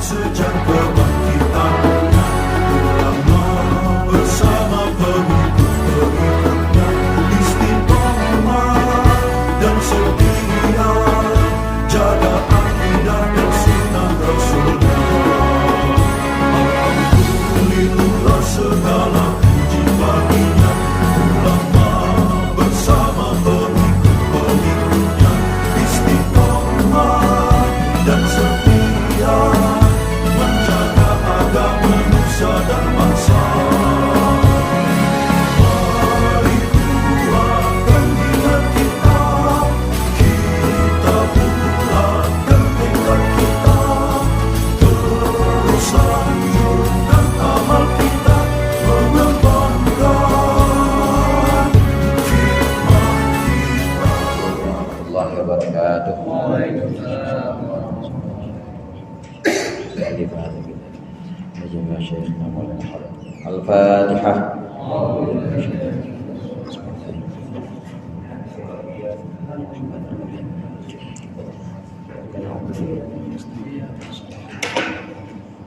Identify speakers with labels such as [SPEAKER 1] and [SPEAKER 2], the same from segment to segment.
[SPEAKER 1] sejak kebangkitannya, ulama bersama pengikut-pengikutnya istiqomah dan setia, jaga akidah dan sunnah Rasulnya. Alhamdulillah segala puji baginya, ulama bersama pengikut-pengikutnya istiqomah dan setia, menjaga agama nusa dan bangsa. Mari kuatkan niat kita, kita bulatkan tekad kita, terus lanjutkan amal kita, mengembangkan khidmat kita.
[SPEAKER 2] warahmatullahi wabarakatuh. Al-Fatihah.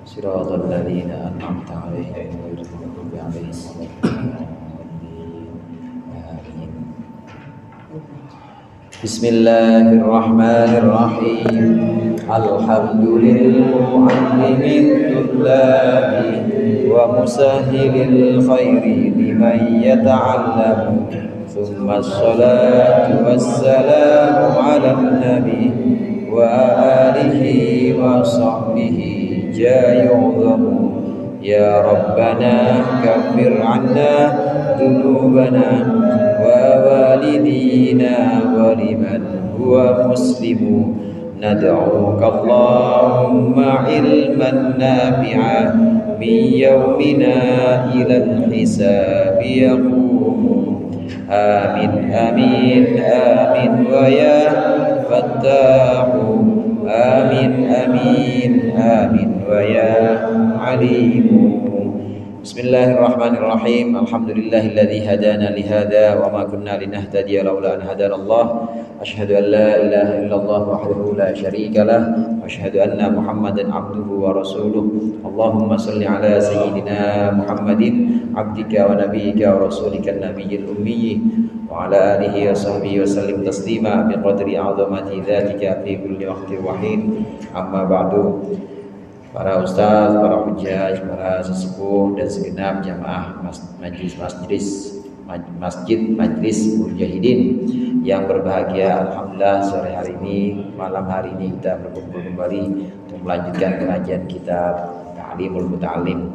[SPEAKER 2] Siratal ladzina an'amta 'alaihim ghairil maghdubi 'alaihim waladdallin. Amin. Bismillahirrahmanirrahim. Alhamdulillah wa musahhilil khairi liman yata'allamu. Thumma assalatu wassalamu ala nabi wa alihi wa sahbihi jayu'zamu. Ya Rabbana kaffir 'anna dhunubana wa walidina wa liman huwa muslimu. Nad'uka Allahumma ilman nafi'a min yawmina ilal hisabi yaqumu. Amin amin amin wa ya fattahu. Amin amin amin wa ya alimu. Bismillahirrahmanirrahim. Alhamdulillahilladzi hadana li hadza wa ma kunna linahtadiya laula an hadana Allah. Asyhadu an la ilaha illallah wahdahu la syarika lah wa asyhadu anna Muhammadan abduhu wa rasuluh. Allahumma shalli ala sayyidina Muhammadin abdika wa nabiyyika wa rasulika an-nabiyyil ummi wa ala alihi wa sahbihi wa sallim taslima bi qadri 'azamati dzatika fi kulli waqtin wa hin. Amma ba'du. Para ustaz, para hujjaj, para sesepuh dan segenap jamaah masjid majlis mujahidin yang berbahagia, alhamdulillah sore hari ini, malam hari ini kita berkumpul kembali untuk melanjutkan pengajian kitab Ta'limul Muta'allim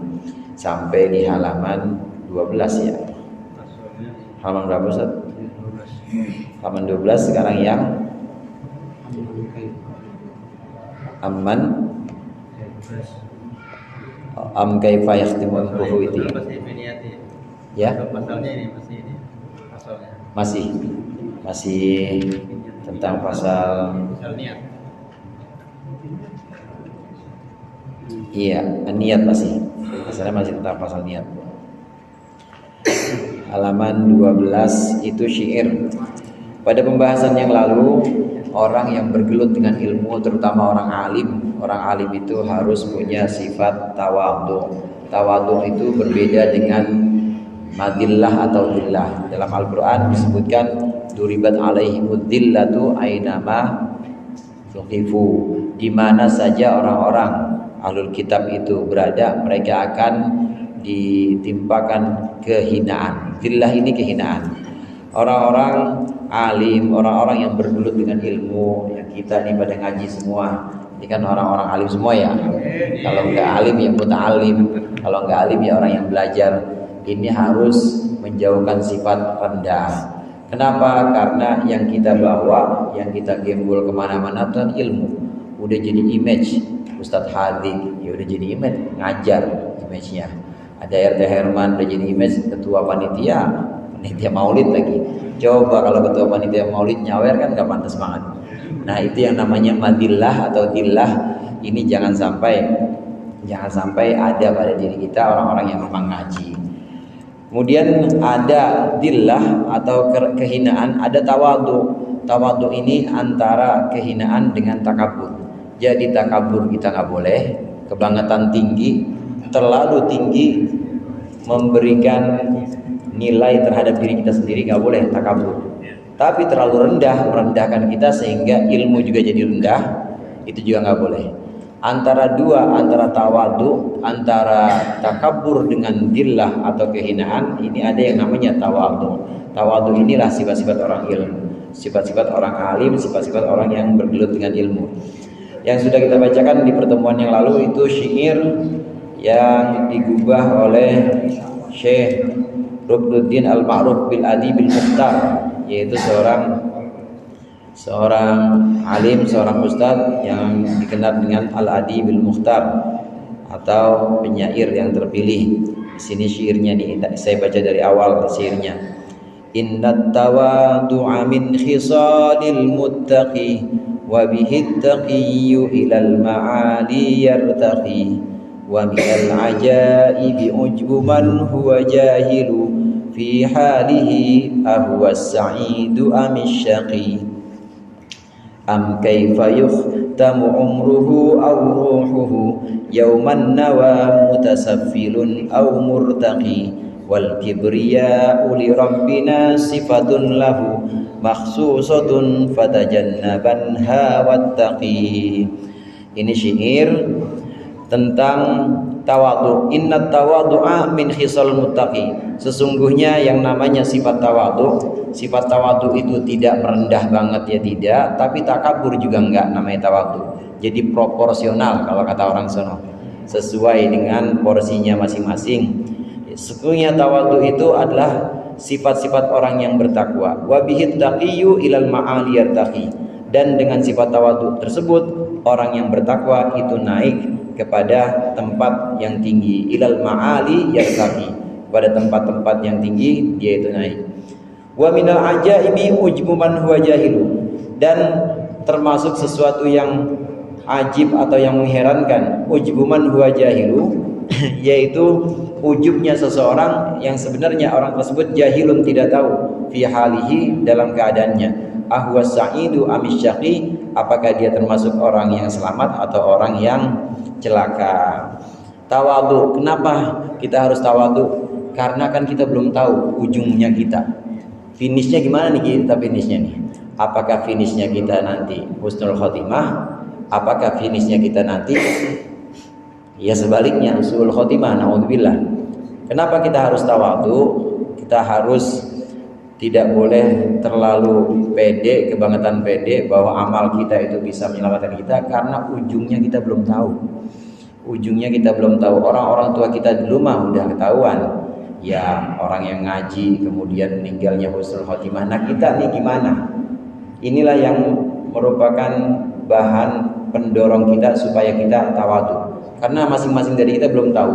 [SPEAKER 2] sampai di halaman 12 ya. Halaman berapa Ustaz? Halaman 12 sekarang yang Amman kaifa yakhtimu amruhu itu ya, masih tentang pasal iya niat, pasalnya masih tentang pasal niat. Halaman 12 itu syair. Pada pembahasan yang lalu, orang yang bergelut dengan ilmu, terutama orang alim itu harus punya sifat tawadhu. Tawadhu itu berbeda dengan madillah atau dhillah. Dalam Al-Quran disebutkan duribat alaihimud dhillatu ainama thuqifu. Di mana saja orang-orang ahlul kitab itu berada, mereka akan ditimpakan kehinaan. Dhillah ini kehinaan. Orang-orang alim, orang-orang yang bergelut dengan ilmu, yang kita ini pada ngaji semua, ini kan orang-orang alim semua ya. Kalau enggak alim ya muta'alim, kalau enggak alim ya orang yang belajar. Ini harus menjauhkan sifat rendah. Kenapa? Karena yang kita bawa, yang kita gembul kemana-mana itu kan ilmu. Udah jadi image Ustadz Hadi, ya udah jadi image, ngajar image-nya. Ada RT Herman udah jadi image ketua panitia maulid lagi. Coba kalau ketua panitia maulid nyawer kan gak pantas banget. Nah itu yang namanya madillah atau dillah. Ini jangan sampai ada pada diri kita orang-orang yang memang ngaji. Kemudian ada dillah atau kehinaan, ada tawadhu. Tawadhu ini antara kehinaan dengan takabur. Jadi takabur kita nggak boleh, kebangetan tinggi, terlalu tinggi memberikan nilai terhadap diri kita sendiri, nggak boleh takabur. Tapi terlalu rendah merendahkan kita sehingga ilmu juga jadi rendah, itu juga nggak boleh. Antara dua, antara tawadu, antara takabur dengan dillah atau kehinaan, ini ada yang namanya tawadu. Tawadu inilah sifat-sifat orang ilmu, sifat-sifat orang alim, sifat-sifat orang yang bergelut dengan ilmu. Yang sudah kita bacakan di pertemuan yang lalu itu syair yang digubah oleh Syekh Ruknuddin Al-Ma'ruf bil Adi bil Mukhtar, yaitu seorang alim, seorang ustadz yang dikenal dengan Al-Adi bil Mukhtar atau penyair yang terpilih. Di sini syairnya nih, saya baca dari awal syairnya. Innat tawadu'a min khisalil muttaqi wa bihi taqiyyu ilal ma'ali yartaqi wa minal ajaibi ujbu man huwa jahilu fi halihi ahwa as-sa'idu amish shaqi am kayfa yukhtamu umruhu aw ruhuhu yawman nawa mutasaffilun aw murtaqi wal kibriya'u li rabbina sifatun lahu makhsusatun fatajannabanha wattaqi. Ini syair tentang tawadu. Innat tawadu'a min khisal muttaqi. Sesungguhnya yang namanya sifat tawadu itu tidak merendah banget ya tidak, tapi takabur juga enggak namanya tawadu. Jadi proporsional kalau kata orang sono, sesuai dengan porsinya masing-masing. Sesungguhnya tawadu itu adalah sifat-sifat orang yang bertakwa. Wa bihi taqiyyu ilal ma'ali yartaqi. Dan dengan sifat tawadu tersebut orang yang bertakwa itu naik kepada tempat yang tinggi. Ilal ma'ali yartaqi, pada tempat-tempat yang tinggi dia itu naik. Wa minal ajaibi ujbu man huwa jahilu. Dan termasuk sesuatu yang ajib atau yang mengherankan, ujbu man huwa jahilu, yaitu ujubnya seseorang yang sebenarnya orang tersebut jahilun, tidak tahu, fi halihi, dalam keadaannya, ahwa sa'idu amish syaqi, apakah dia termasuk orang yang selamat atau orang yang celaka. Tawadu, kenapa kita harus tawadu? Karena kan kita belum tahu ujungnya kita, finishnya gimana nih kita, finishnya nih, apakah finishnya kita nanti husnul khotimah, apakah finishnya kita nanti ya sebaliknya su'ul khotimah, naudzubillah. Kenapa kita harus tawadu? Kita harus tidak boleh terlalu pede, kebangetan pede bahwa amal kita itu bisa menyelamatkan kita, karena ujungnya kita belum tahu. Ujungnya kita belum tahu. Orang-orang tua kita dulu mah udah ketahuan. Ya, orang yang ngaji kemudian meninggalnya husnul khotimah. Nah, kita nih gimana? Inilah yang merupakan bahan pendorong kita supaya kita tawadu. Karena masing-masing dari kita belum tahu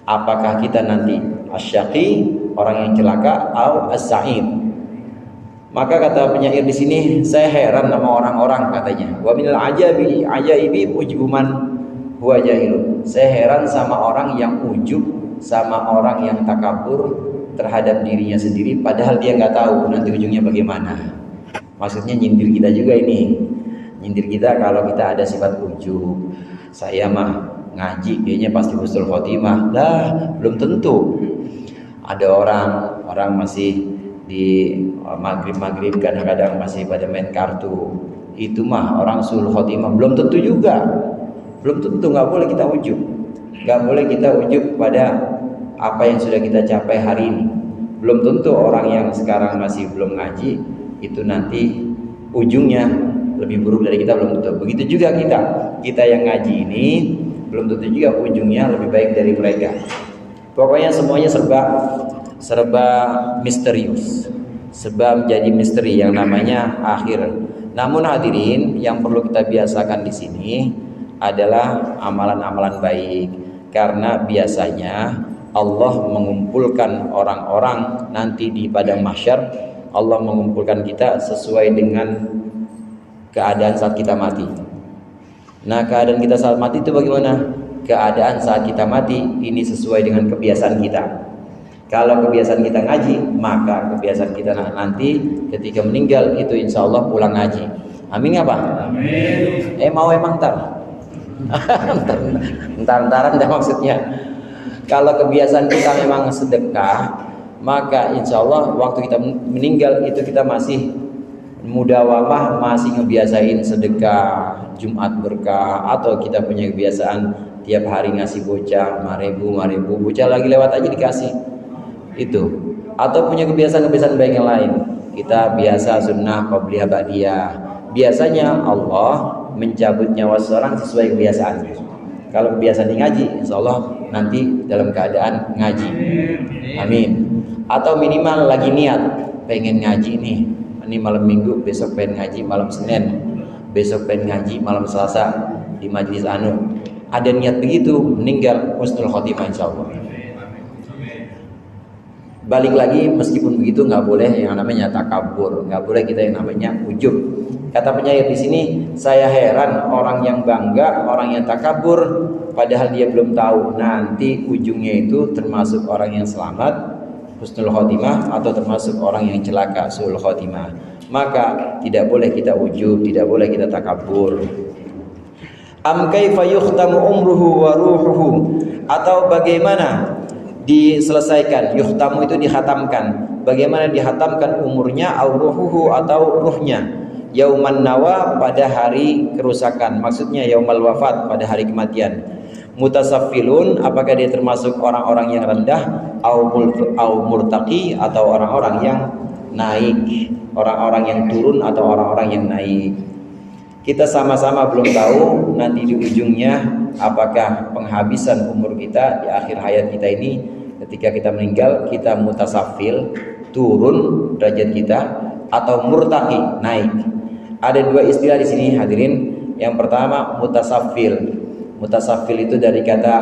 [SPEAKER 2] apakah kita nanti asyaqi, orang yang celaka, atau as-sa'id. Maka kata penyair di sini, saya heran sama orang-orang, katanya. Wa minal ajaibi ujbuman huwa jahilun. Saya heran sama orang yang ujub, sama orang yang takabur terhadap dirinya sendiri, padahal dia nggak tahu nanti ujungnya bagaimana. Maksudnya nyindir kita juga ini. Nyindir kita kalau kita ada sifat ujub. Saya mah ngaji kayaknya pasti husnul khotimah. Lah, belum tentu. Ada orang masih di maghrib kadang-kadang masih pada main kartu. Itu mah orang husnul khotimah, belum tentu juga. Belum tentu, nggak boleh kita ujub. Nggak boleh kita ujub pada apa yang sudah kita capai hari ini. Belum tentu orang yang sekarang masih belum ngaji itu nanti ujungnya lebih buruk dari kita, belum tentu. Begitu juga kita yang ngaji ini belum tentu juga ujungnya lebih baik dari mereka. Pokoknya semuanya serba misterius, sebab jadi misteri yang namanya akhir. Namun hadirin, yang perlu kita biasakan di sini adalah amalan-amalan baik, karena biasanya Allah mengumpulkan orang-orang nanti di padang mahsyar. Allah mengumpulkan kita sesuai dengan keadaan saat kita mati. Nah, keadaan kita saat mati itu bagaimana? Keadaan saat kita mati ini sesuai dengan kebiasaan kita. Kalau kebiasaan kita ngaji, maka kebiasaan kita nanti ketika meninggal itu insya Allah pulang ngaji. Amin apa? Amin. Mau emang tar? Entar-entaran dah maksudnya. Kalau kebiasaan kita memang sedekah, maka insya Allah waktu kita meninggal itu kita masih mudawamah, masih ngebiasain sedekah Jumat berkah, atau kita punya kebiasaan tiap hari ngasih bocah 5.000 bocah lagi lewat aja dikasih itu, atau punya kebiasaan baik yang lain. Kita biasa sunnah qabliyah ba'diyah. Biasanya Allah mencabut nyawa seseorang sesuai kebiasaannya. Kalau kebiasaan ngaji, insya Allah nanti dalam keadaan ngaji. Amin. Atau minimal lagi niat pengen ngaji nih, ini malam Minggu, besok pengen ngaji malam Senin, besok pengen ngaji malam Selasa di majelis anu. Ada niat begitu, meninggal husnul khotimah insya Allah. Balik lagi, meskipun begitu nggak boleh yang namanya takabur, nggak boleh kita yang namanya ujub. Kata penyair di sini, saya heran orang yang bangga, orang yang takabur, padahal dia belum tahu nanti ujungnya itu termasuk orang yang selamat husnul khotimah atau termasuk orang yang celaka suul khotimah. Maka tidak boleh kita ujub, tidak boleh kita takabur. Am kaifa yukhtamu umruhu wa ruhuhu, atau bagaimana diselesaikan, yuhtamu itu dihatamkan, bagaimana dihatamkan umurnya, ruhuhu atau ruhnya, yauman nawa pada hari kerusakan, maksudnya yaumal wafat pada hari kematian. Mutasaffilun, apakah dia termasuk orang-orang yang rendah, au murtaqi atau orang-orang yang naik, orang-orang yang turun atau orang-orang yang naik. Kita sama-sama belum tahu nanti di ujungnya apakah penghabisan umur kita di akhir hayat kita ini, ketika kita meninggal kita mutasafil, turun derajat kita, atau murtaqi, naik. Ada dua istilah di sini hadirin. Yang pertama mutasafil. Mutasafil itu dari kata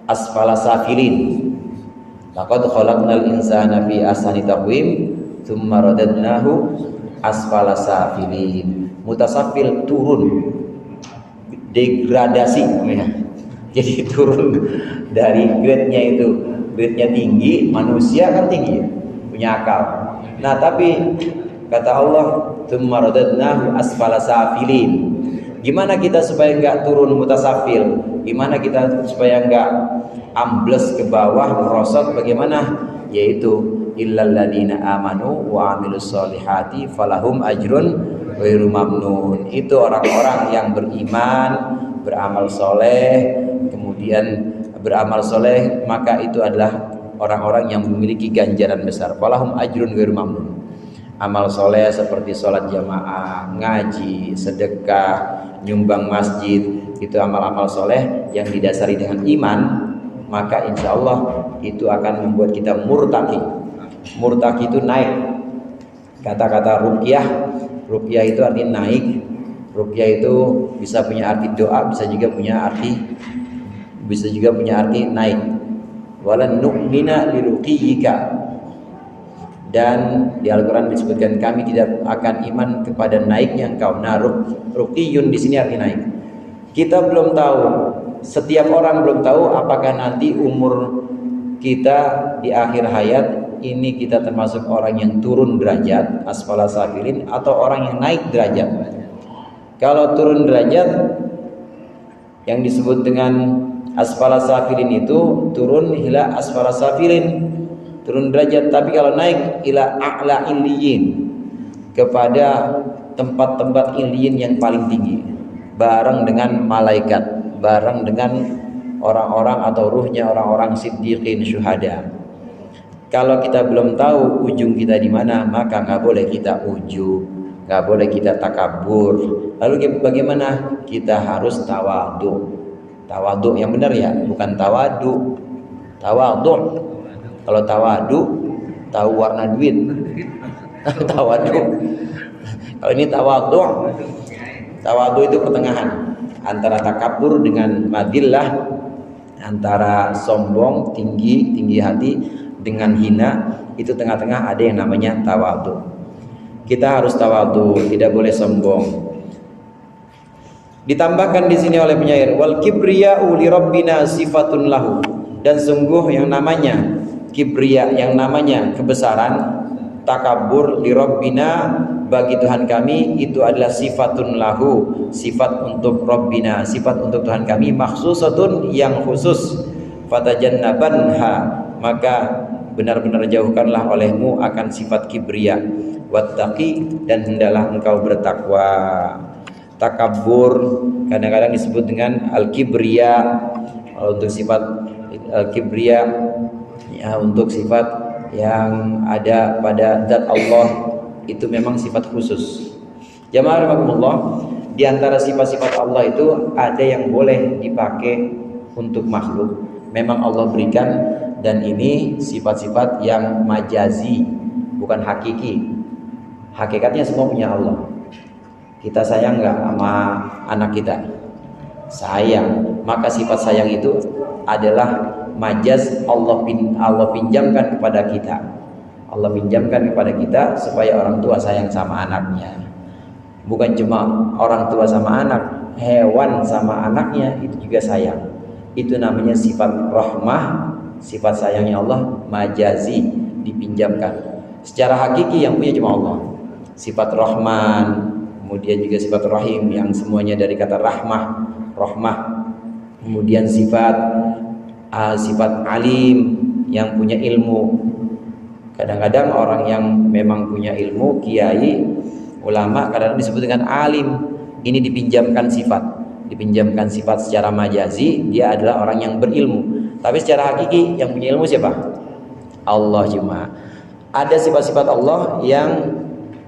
[SPEAKER 2] asfala safilin. Laqad khalaqnal insana fi ahsani taqwim tsumma radadnahu asfala safilin. Mutasafil turun, degradasi ya. Jadi turun dari grade-nya itu. Grade-nya tinggi, manusia kan tinggi, punya akal. Nah, tapi kata Allah, tsumma radadnahu asfala safilin. Gimana kita supaya enggak turun mutasafil? Gimana kita supaya enggak ambles ke bawah, merosot? Bagaimana? Yaitu illal ladzina amanu wa amilus solihati falahum ajrun ghairu mamnun. Itu orang-orang yang beriman, beramal soleh, kemudian beramal soleh, maka itu adalah orang-orang yang memiliki ganjaran besar. Falahum ajrun ghairu mamnun. Amal soleh seperti sholat jamaah, ngaji, sedekah, nyumbang masjid, itu amal-amal soleh yang didasari dengan iman, maka insya Allah itu akan membuat kita murtaqi. Murtaqi itu naik. Kata-kata ruqyah, ruqyah itu artinya naik. Ruqyah itu bisa punya arti doa, bisa juga punya arti naik. Walan nu'mina liruqiyika. Dan di Al-Quran disebutkan kami tidak akan iman kepada naiknya engkau. Nah, ruqiyun di sini artinya naik. Kita belum tahu, setiap orang belum tahu apakah nanti umur kita di akhir hayat ini kita termasuk orang yang turun derajat asfala safilin atau orang yang naik derajat. Kalau turun derajat yang disebut dengan asfala safilin itu turun ila asfala safilin, turun derajat. Tapi kalau naik ila a'la illiyin, kepada tempat-tempat illiyin yang paling tinggi, bareng dengan malaikat, bareng dengan orang-orang atau ruhnya orang-orang siddiqin, syuhada. Kalau kita belum tahu ujung kita di mana, maka nggak boleh kita ujub, nggak boleh kita takabur. Lalu bagaimana? Kita harus tawadhu. Tawadhu yang benar ya, bukan tawadu. Tawadhu. Kalau tawadu, tahu warna duit. Tawadu. Kalau ini tawadhu. Tawadhu itu pertengahan antara takabur dengan madillah, antara sombong, tinggi hati dengan hina. Itu tengah-tengah ada yang namanya tawadhu. Kita harus tawadhu, tidak boleh sombong. Ditambahkan di sini oleh penyair, wal kibriya'u li rabbina sifatun lahu. Dan sungguh yang namanya kibriya, yang namanya kebesaran, takabur, li rabbina, bagi Tuhan kami itu adalah sifatun lahu, sifat untuk Rabbina, sifat untuk Tuhan kami, makhsusatun yang khusus. Fatajannabanha, maka benar-benar jauhkanlah olehmu akan sifat kibria. Wattaqi, dan hendaklah engkau bertakwa. Takabur kadang-kadang disebut dengan al-kibria. Untuk sifat al-kibria ya, untuk sifat yang ada pada zat Allah itu memang sifat khusus. Jamaah rahimakumullah, di antara sifat-sifat Allah itu ada yang boleh dipakai untuk makhluk, memang Allah berikan, dan ini sifat-sifat yang majazi, bukan hakiki. Hakikatnya semua punya Allah. Kita sayang nggak sama anak kita? Sayang. Maka sifat sayang itu adalah majaz, Allah pinjamkan kepada kita. Allah pinjamkan kepada kita supaya orang tua sayang sama anaknya. Bukan cuma orang tua sama anak, hewan sama anaknya itu juga sayang. Itu namanya sifat rahmah, sifat sayangnya Allah majazi, dipinjamkan. Secara hakiki yang punya cuma Allah. Sifat Rahman, kemudian juga sifat Rahim yang semuanya dari kata rahmah. Kemudian sifat Alim yang punya ilmu. Kadang-kadang orang yang memang punya ilmu, kiai, ulama, kadang-kadang disebut dengan alim. Ini dipinjamkan sifat secara majazi, dia adalah orang yang berilmu. Tapi secara hakiki yang punya ilmu siapa? Allah cuma. Ada sifat-sifat Allah yang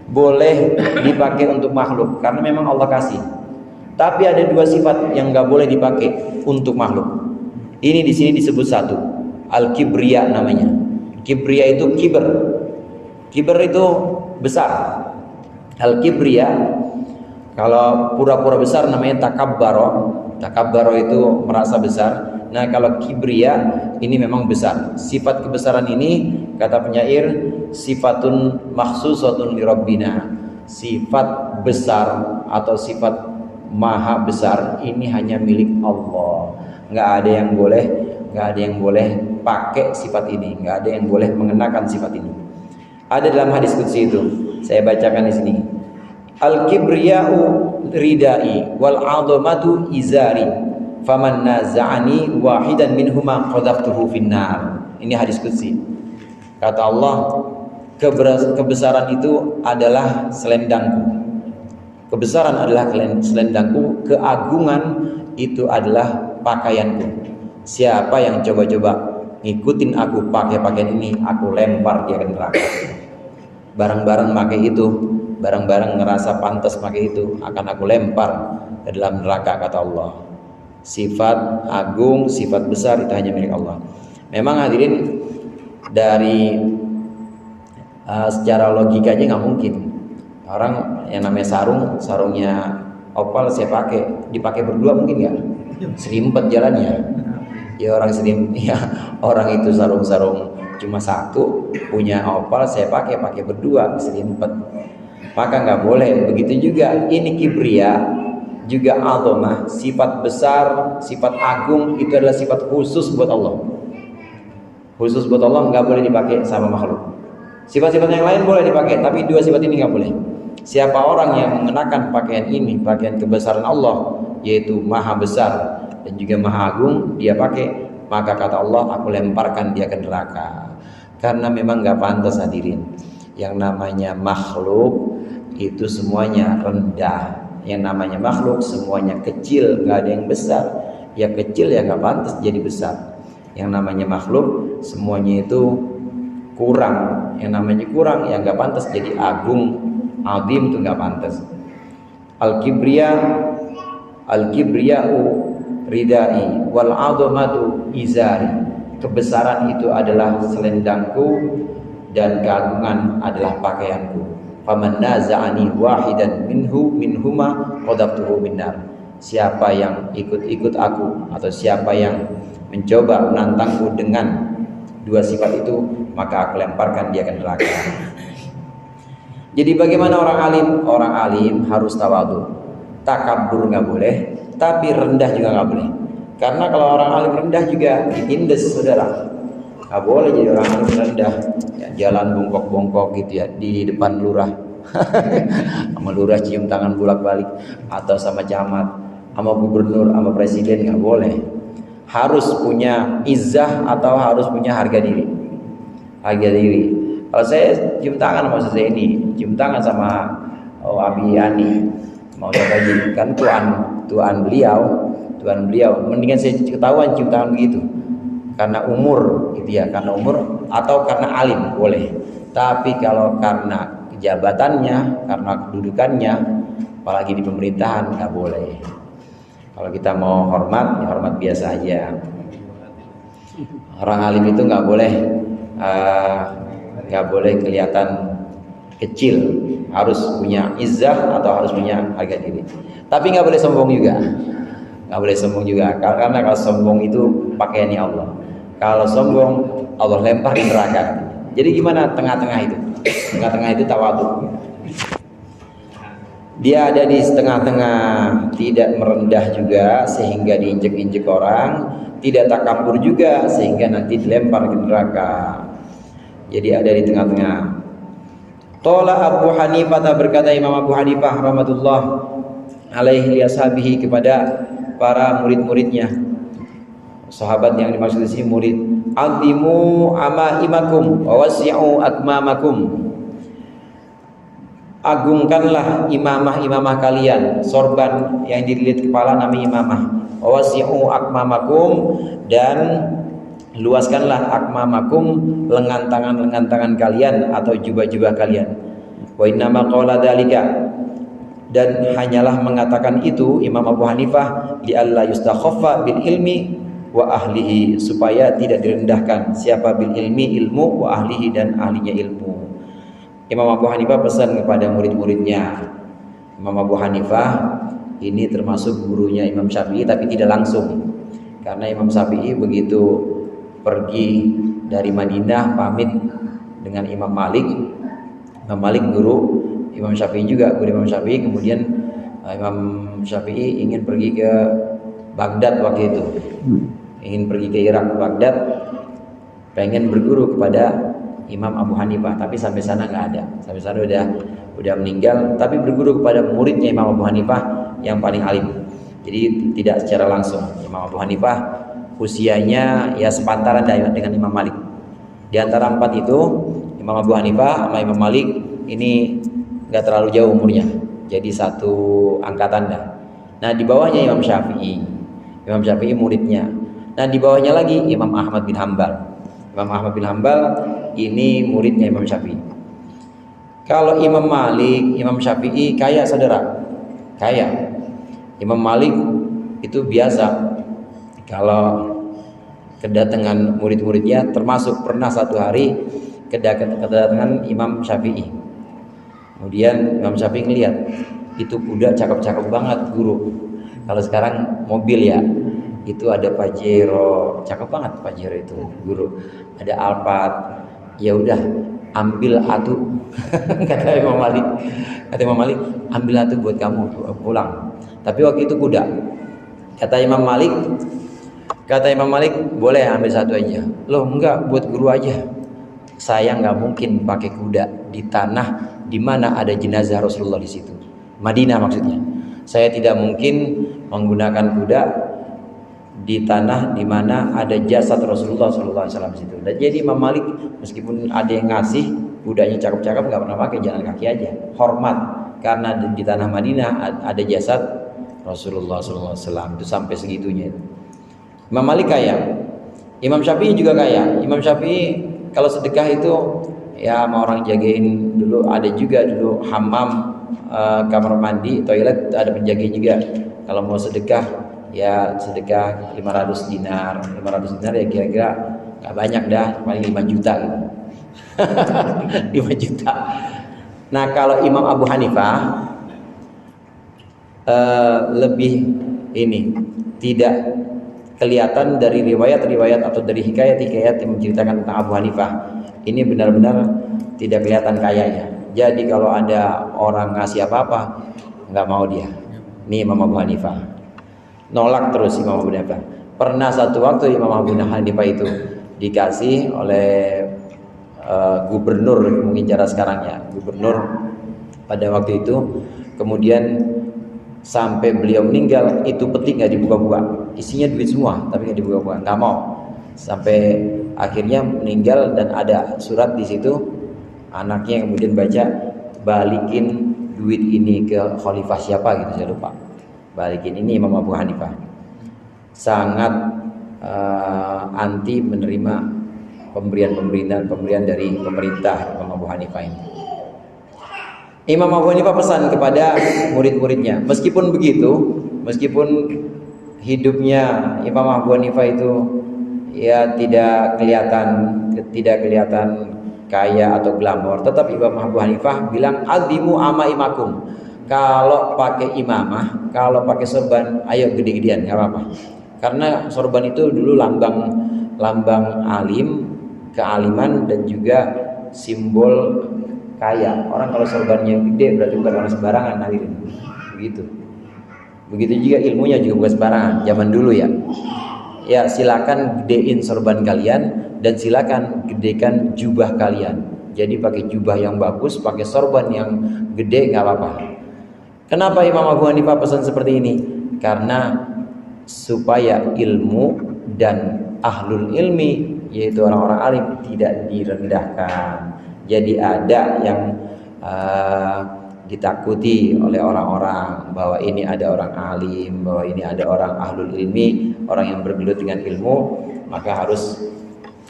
[SPEAKER 2] boleh dipakai untuk makhluk karena memang Allah kasih. Tapi ada dua sifat yang nggak boleh dipakai untuk makhluk. Ini di sini disebut satu, al-kibria namanya. Kibria itu kiber itu besar. Al-kibria kalau pura-pura besar namanya takabbaro itu merasa besar. Nah kalau kibria ini memang besar. Sifat kebesaran ini kata penyair sifatun makhsusatun li Rabbina, sifat besar atau sifat maha besar ini hanya milik Allah. Nggak ada yang boleh pakai sifat ini, nggak ada yang boleh mengenakan sifat ini. Ada dalam hadis qudsi itu, saya bacakan di sini. Al-kibriya'u ridai wal 'azamatu izari faman naza'ani wahidan minhuma qadhaftuhu finnar. Ini hadis qudsi. Kata Allah, kebesaran itu adalah selendangku. Kebesaran adalah selendangku, keagungan itu adalah pakaianku. Siapa yang coba-coba ngikutin aku pakai pakaian ini, aku lempar dia ke neraka. Barang-barang pakai itu, barang-barang ngerasa pantas pakai itu, akan aku lempar ke dalam neraka, kata Allah. Sifat agung, sifat besar itu hanya milik Allah. Memang hadirin, dari secara logikanya nggak mungkin orang yang namanya sarungnya opal saya pakai, dipakai berdua mungkin nggak? Serimpet jalannya. Ya orang itu sarung cuma satu, punya opal saya pakai berdua, serimpet. Maka nggak boleh. Begitu juga ini kibria, juga azamah, sifat besar, sifat agung itu adalah sifat khusus buat Allah. Khusus buat Allah, nggak boleh dipakai sama makhluk. Sifat-sifat yang lain boleh dipakai, tapi dua sifat ini nggak boleh. Siapa orang yang mengenakan pakaian ini, pakaian kebesaran Allah, yaitu maha besar dan juga maha agung, dia pakai, maka kata Allah, aku lemparkan dia ke neraka. Karena memang nggak pantas hadirin. Yang namanya makhluk itu semuanya rendah. Yang namanya makhluk semuanya kecil, nggak ada yang besar. Ya kecil ya nggak pantas jadi besar. Yang namanya makhluk semuanya itu kurang. Yang namanya kurang ya nggak pantas jadi agung, azim itu nggak pantas. Al-kibriya'u ridai wal 'azamatu izari. Kebesaran itu adalah selendangku dan keagungan adalah pakaianku. Faman naza'ani wahidan minhuma qadhaftuhu minnar. Siapa yang ikut aku atau siapa yang mencoba menantangku dengan dua sifat itu, maka aku lemparkan dia ke neraka. Jadi bagaimana orang alim? Orang alim harus tawadhu. Takabur nggak boleh, tapi rendah juga nggak boleh. Karena kalau orang alim rendah juga ditindas, saudara. Nggak boleh jadi orang alim rendah, ya, jalan bongkok-bongkok gitu ya di depan lurah. sama lurah cium tangan bolak-balik, atau sama camat, sama gubernur, sama presiden, nggak boleh. Harus punya izzah atau harus punya harga diri. Harga diri. Kalau saya cium tangan sama saya ini, cium tangan sama Abi Yani, mau coba kan tuan beliau, mendingan saya ketahuan cium tangan begitu. Karena umur gitu ya, karena umur atau karena alim boleh. Tapi kalau karena kejabatannya, karena kedudukannya, apalagi di pemerintahan, nggak boleh. Kalau kita mau hormat, ya hormat biasa aja. Orang alim itu nggak boleh kelihatan kecil, harus punya izzah atau harus punya harga diri. Tapi nggak boleh sombong juga, karena kalau sombong itu pakaiannya Allah. Kalau sombong, Allah lempar di neraka. Jadi gimana tengah-tengah itu? Tengah-tengah itu tawadhu. Dia ada di setengah-tengah, tidak merendah juga sehingga diinjek-injek orang, tidak takabur juga sehingga nanti dilempar ke neraka. Jadi ada di tengah-tengah. Qala Abu Hanifah, berkata Imam Abu Hanifah rahmatullah alaihi li ashabihi kepada para murid-muridnya. Sahabat yang dimaksud di sini murid, azimu amaimakum wa wasi'u akmamakum. Agungkanlah imamah kalian, sorban yang dililit kepala namanya imamah. Wa wasi'u akmamakum, dan luaskanlah akmamakum, lengan tangan kalian atau jubah-jubah kalian. Wa innama qala dzalika, dan hanyalah mengatakan itu Imam Abu Hanifah li alla yustakhaffa bil ilmi wa ahlihi, supaya tidak direndahkan siapa bil ilmi, ilmu, wa ahlihi, dan ahlinya ilmu. Imam Abu Hanifah pesan kepada murid-muridnya. Imam Abu Hanifah ini termasuk gurunya Imam Syafi'i tapi tidak langsung, karena Imam Syafi'i begitu pergi dari Madinah pamit dengan Imam Malik guru Imam Syafi'i juga, guru Imam Syafi'i. Kemudian Imam Syafi'i ingin pergi ke Baghdad waktu itu, ingin pergi ke Irak, ke Baghdad, pengen berguru kepada Imam Abu Hanifah, tapi sampai sana nggak ada, sampai sana udah meninggal. Tapi berguru kepada muridnya Imam Abu Hanifah yang paling alim. Jadi tidak secara langsung. Imam Abu Hanifah usianya ya sepantaran dengan Imam Malik. Di antara empat itu Imam Abu Hanifah sama Imam Malik ini nggak terlalu jauh umurnya, jadi satu angkatan dah. Nah di bawahnya Imam Syafi'i muridnya. Nah di bawahnya lagi Imam Ahmad bin Hambal. Imam Ahmad bin Hambal ini muridnya Imam Syafi'i. Kalau Imam Malik, Imam Syafi'i kaya saudara, kaya. Imam Malik itu biasa kalau kedatangan murid-muridnya, termasuk pernah satu hari kedatangan Imam Syafi'i. Kemudian Imam Syafi'i ngelihat itu kuda cakep-cakep banget guru. Kalau sekarang mobil ya, itu ada Pajero, cakep banget Pajero itu guru. Ada Alphard, ya udah ambil atuh. Kata Imam Malik, ambil atuh buat kamu pulang. Tapi waktu itu kuda. Kata Imam Malik, boleh ambil satu aja. Loh enggak, buat guru aja. Saya nggak mungkin pakai kuda di tanah di mana ada jenazah Rasulullah di situ. Madinah maksudnya. Saya tidak mungkin menggunakan kuda di tanah di mana ada jasad Rasulullah SAW di situ. Dan jadi Imam Malik meskipun ada yang ngasih kudanya cakep-cakep nggak pernah pakai, jalan kaki aja. Hormat, karena di tanah Madinah ada jasad Rasulullah SAW, itu sampai segitunya. Imam Malik kaya, Imam Syafi'i juga kaya. Imam Syafi'i kalau sedekah itu ya sama orang jagain dulu, ada juga dulu hammam, kamar mandi, toilet ada penjaga juga. Kalau mau sedekah ya sedekah 500 dinar ya kira-kira nggak banyak dah, paling 5 juta gitu. 5 juta. Nah kalau Imam Abu Hanifah lebih ini, tidak kelihatan dari riwayat-riwayat atau dari hikayat-hikayat yang menceritakan tentang Abu Hanifah. Ini benar-benar tidak kelihatan kayanya. Jadi kalau ada orang ngasih apa-apa, nggak mau dia. Ini Imam Abu Hanifah. Nolak terus Imam Abu Hanifah. Pernah satu waktu Imam Abu Hanifah itu dikasih oleh gubernur, mungkin cara sekarang ya, gubernur pada waktu itu. Kemudian sampai beliau meninggal itu peti nggak dibuka-buka, isinya duit semua tapi nggak dibuka-buka, nggak mau. Sampai akhirnya meninggal dan ada surat di situ, anaknya kemudian baca, balikin duit ini ke khalifah siapa gitu, saya lupa. Balikin ini Imam Abu Hanifah. Sangat anti menerima pemberian dari pemerintah Imam Abu Hanifah ini. Imam Abu Hanifah pesan kepada murid-muridnya, meskipun begitu, meskipun hidupnya Imam Abu Hanifah itu ya tidak kelihatan kaya atau glamor, tetap Imam Abu Hanifah bilang, azimu amaimakum. Kalau pakai imamah, kalau pakai sorban, ayo gede-gedean, nggak apa-apa. Karena sorban itu dulu lambang alim, kealiman, dan juga simbol kaya. Orang kalau sorbannya gede berarti bukan orang sembarangan, hadirin. Begitu juga ilmunya juga bukan sembarangan zaman dulu ya. Ya silakan gedein sorban kalian dan silakan gedekan jubah kalian. Jadi pakai jubah yang bagus, pakai sorban yang gede nggak apa-apa. Kenapa Imam Abu Hanifah pesan seperti ini? Karena supaya ilmu dan ahlul ilmi, yaitu orang-orang alim, tidak direndahkan. Jadi ada yang ditakuti oleh orang-orang bahwa ini ada orang alim, bahwa ini ada orang ahlul ilmi, orang yang bergelut dengan ilmu, maka harus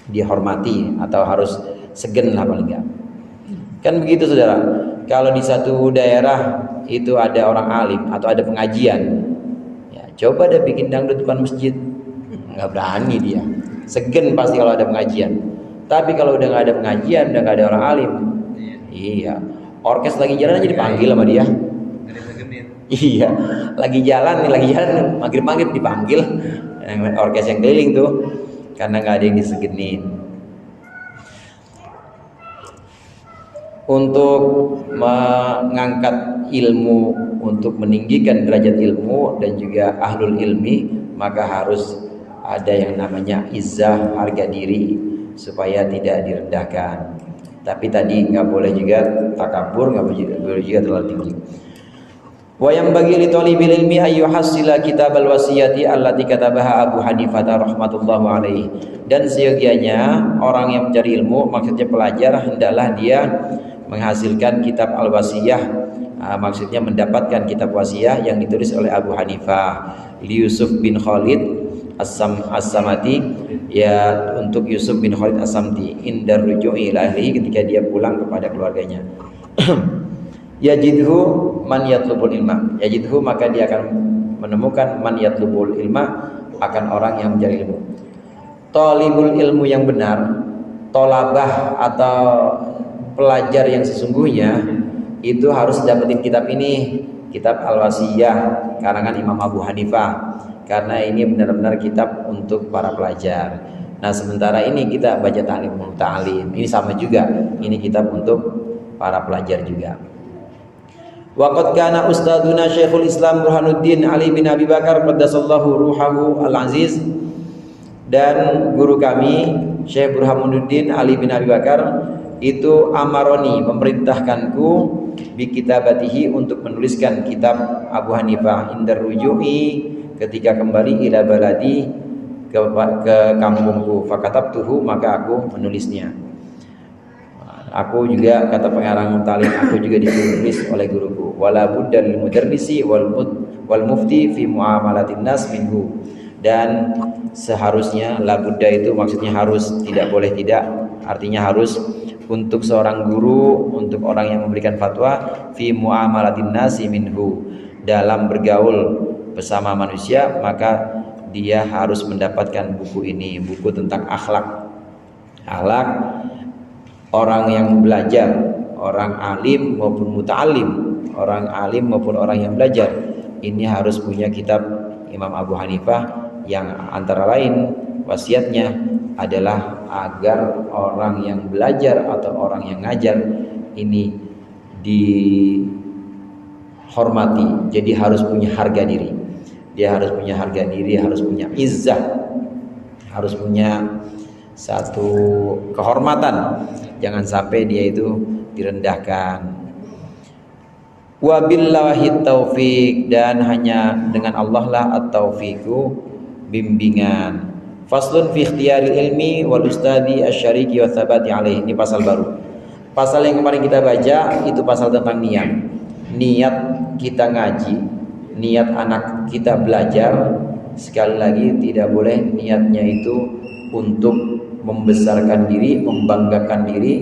[SPEAKER 2] dihormati atau harus segen lah paling enggak. Kan begitu saudara. Kalau di satu daerah itu ada orang alim atau ada pengajian, ya coba deh bikin dangdut depan masjid, nggak berani dia. Segen pasti kalau ada pengajian. Tapi kalau udah nggak ada pengajian, udah nggak ada orang alim, iya. Orkes lagi jalan aja dipanggil sama dia. Iya, lagi jalan maghrib dipanggil. Orkes yang keliling tuh, karena nggak ada yang disegenin. Untuk mengangkat ilmu, untuk meninggikan derajat ilmu dan juga ahlul ilmi, maka harus ada yang namanya izzah, harga diri, supaya tidak direndahkan. Tapi tadi nggak boleh juga takabur, nggak boleh juga terlalu tinggi. Wa yang bagi li talibil ilmi ayyuhassila kitabal wasiyati allati katabaha Abu Hanifah rahmatullahu alaihi. Dan seyogianya orang yang mencari ilmu, maksudnya pelajar, hendaklah dia menghasilkan kitab al-wasiyah, maksudnya mendapatkan kitab wasiyah yang ditulis oleh Abu Hanifah li Yusuf bin Khalid As-Samati, ya untuk Yusuf bin Khalid As-Samti indar ruju'i ila ahlihi, ketika dia pulang kepada keluarganya. Yajidhu man yatlubul ilma, yajidhu maka dia akan menemukan man yatlubul ilma, akan orang yang mencari ilmu. Talibul ilmu yang benar, tolabah atau pelajar yang sesungguhnya itu harus dapetin kitab ini, kitab Al-Wasiyah karangan Imam Abu Hanifah, karena ini benar-benar kitab untuk para pelajar. Nah sementara ini kita baca ta'lim, ini sama juga, ini kitab untuk para pelajar juga. Waqad kana ustaduna Syekhul Islam Burhanuddin Ali bin Abi Bakar qaddasallahu ruhahu al-aziz, dan guru kami Syekh Burhanuddin Ali bin Abi Bakar itu amaroni, memerintahkanku bi kitabatihi, untuk menuliskan kitab Abu Hanifah indar ruju'i, ketika kembali ila baladi, ke kampungku, fakatabtuhu, maka aku menulisnya. Aku juga, kata pengarang talim, aku juga ditulis oleh guruku. Wala budda lil mudarrisi wal mufti fi muamalatin nas minhu. Dan seharusnya, la budda itu maksudnya harus, tidak boleh tidak, artinya harus untuk seorang guru, untuk orang yang memberikan fatwa, fi muamalatin nasi minhu, dalam bergaul bersama manusia, maka dia harus mendapatkan buku ini, buku tentang akhlak. Akhlak orang yang belajar, orang alim maupun muta'alim, orang alim maupun orang yang belajar, ini harus punya kitab Imam Abu Hanifah, yang antara lain wasiatnya adalah agar orang yang belajar atau orang yang ngajar ini dihormati. Jadi harus punya harga diri. Dia harus punya harga diri, harus punya izzah, harus punya satu kehormatan. Jangan sampai dia itu direndahkan. Wabillahi taufik, dan hanya dengan Allah lah at-taufiku, bimbingan. Faslun fi ikhtiyaril ilmi wal ustadi asyariki wa thabati alaih. Ini pasal baru. Pasal yang kemarin kita baca itu pasal tentang niat. Niat kita ngaji, niat anak kita belajar. Sekali lagi tidak boleh niatnya itu untuk membesarkan diri, membanggakan diri,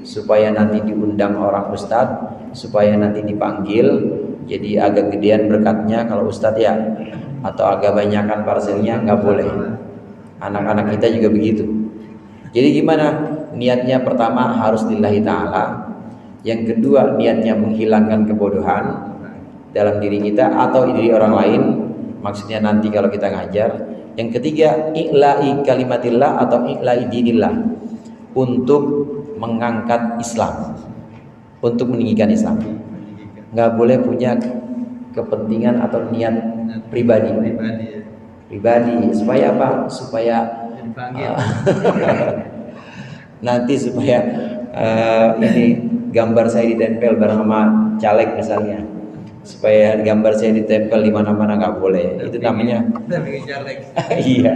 [SPEAKER 2] supaya nanti diundang orang ustadz, supaya nanti dipanggil, jadi agak gedean berkatnya kalau ustadz ya, atau agak banyakan parselnya, nggak boleh. Anak-anak kita juga begitu. Jadi gimana? Niatnya pertama harus lillahi ta'ala. Yang kedua niatnya menghilangkan kebodohan dalam diri kita atau diri orang lain, maksudnya nanti kalau kita ngajar. Yang ketiga i'la'i kalimatillah atau i'la'i dinillah, untuk mengangkat Islam, untuk meninggikan Islam. Nggak boleh punya kepentingan atau niat pribadi. Supaya apa? Supaya nanti supaya ini gambar saya ditempel bareng sama caleg misalnya, supaya gambar saya ditempel di mana-mana, nggak boleh. Itu namanya iya,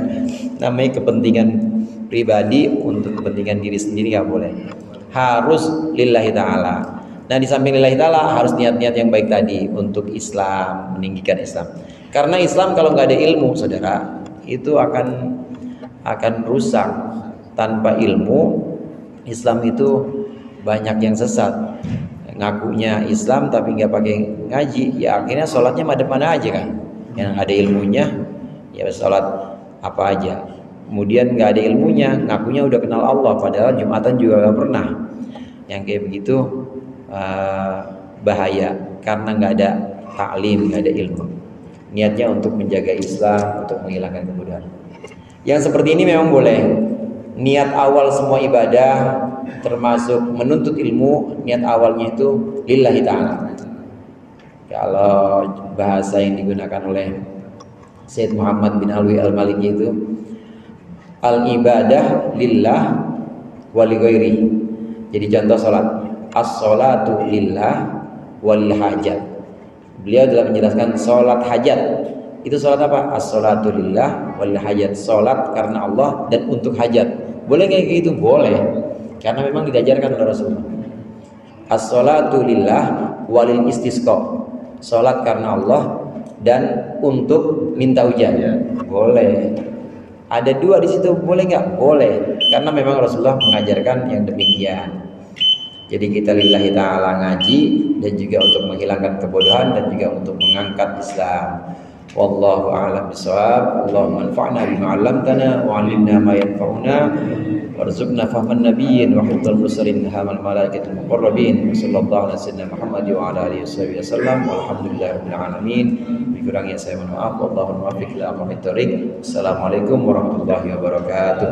[SPEAKER 2] namanya kepentingan pribadi untuk kepentingan diri sendiri, nggak boleh. Harus lillahi ta'ala. Nah di samping lillahi ta'ala harus niat-niat yang baik tadi untuk Islam, meninggikan Islam. Karena Islam kalau nggak ada ilmu, saudara, itu akan rusak. Tanpa ilmu, Islam itu banyak yang sesat. Ngakunya Islam tapi nggak pakai ngaji, ya akhirnya sholatnya mana aja kan. Yang ada ilmunya ya sholat apa aja. Kemudian nggak ada ilmunya, ngakunya udah kenal Allah, padahal Jumatan juga nggak pernah. Yang kayak begitu bahaya, karena nggak ada taklim, nggak ada ilmu. Niatnya untuk menjaga Islam, untuk menghilangkan kebodohan. Yang seperti ini memang boleh. Niat awal semua ibadah, termasuk menuntut ilmu, niat awalnya itu lillahi ta'ala. Kalau bahasa yang digunakan oleh Syed Muhammad bin Alwi al-Maliki itu al-ibadah lillah wali ghairi. Jadi contoh salat, as-salatu lillah walil hajat. Beliau telah menjelaskan salat hajat. Itu salat apa? As-salatu lillah walil hajat. Salat karena Allah dan untuk hajat. Boleh kayak gitu? Boleh. Karena memang diajarkan oleh Rasulullah. As-salatu lillah walil istisqa. Salat karena Allah dan untuk minta hujan. Boleh. Ada dua di situ, boleh nggak? Boleh, karena memang Rasulullah mengajarkan yang demikian. Jadi kita lillahi ta'ala ngaji, dan juga untuk menghilangkan kebodohan, dan juga untuk mengangkat Islam. Wallahu a'lam bishawab. Allahumma anfa'na bima 'allamtana wa 'allimna ma yanfa'una warzuqna fahman nabiyyin wa hifdzal mursalin hamal malaikatil muqarrabin. Sallallahu alaihi wasallam Muhammad wa ala alihi wasallam. Walhamdulillahirabbil alamin. Kurangnya saya mohon maaf. Wallahul muwaffiq ila aqwamit thoriq. Assalamualaikum warahmatullahi wabarakatuh.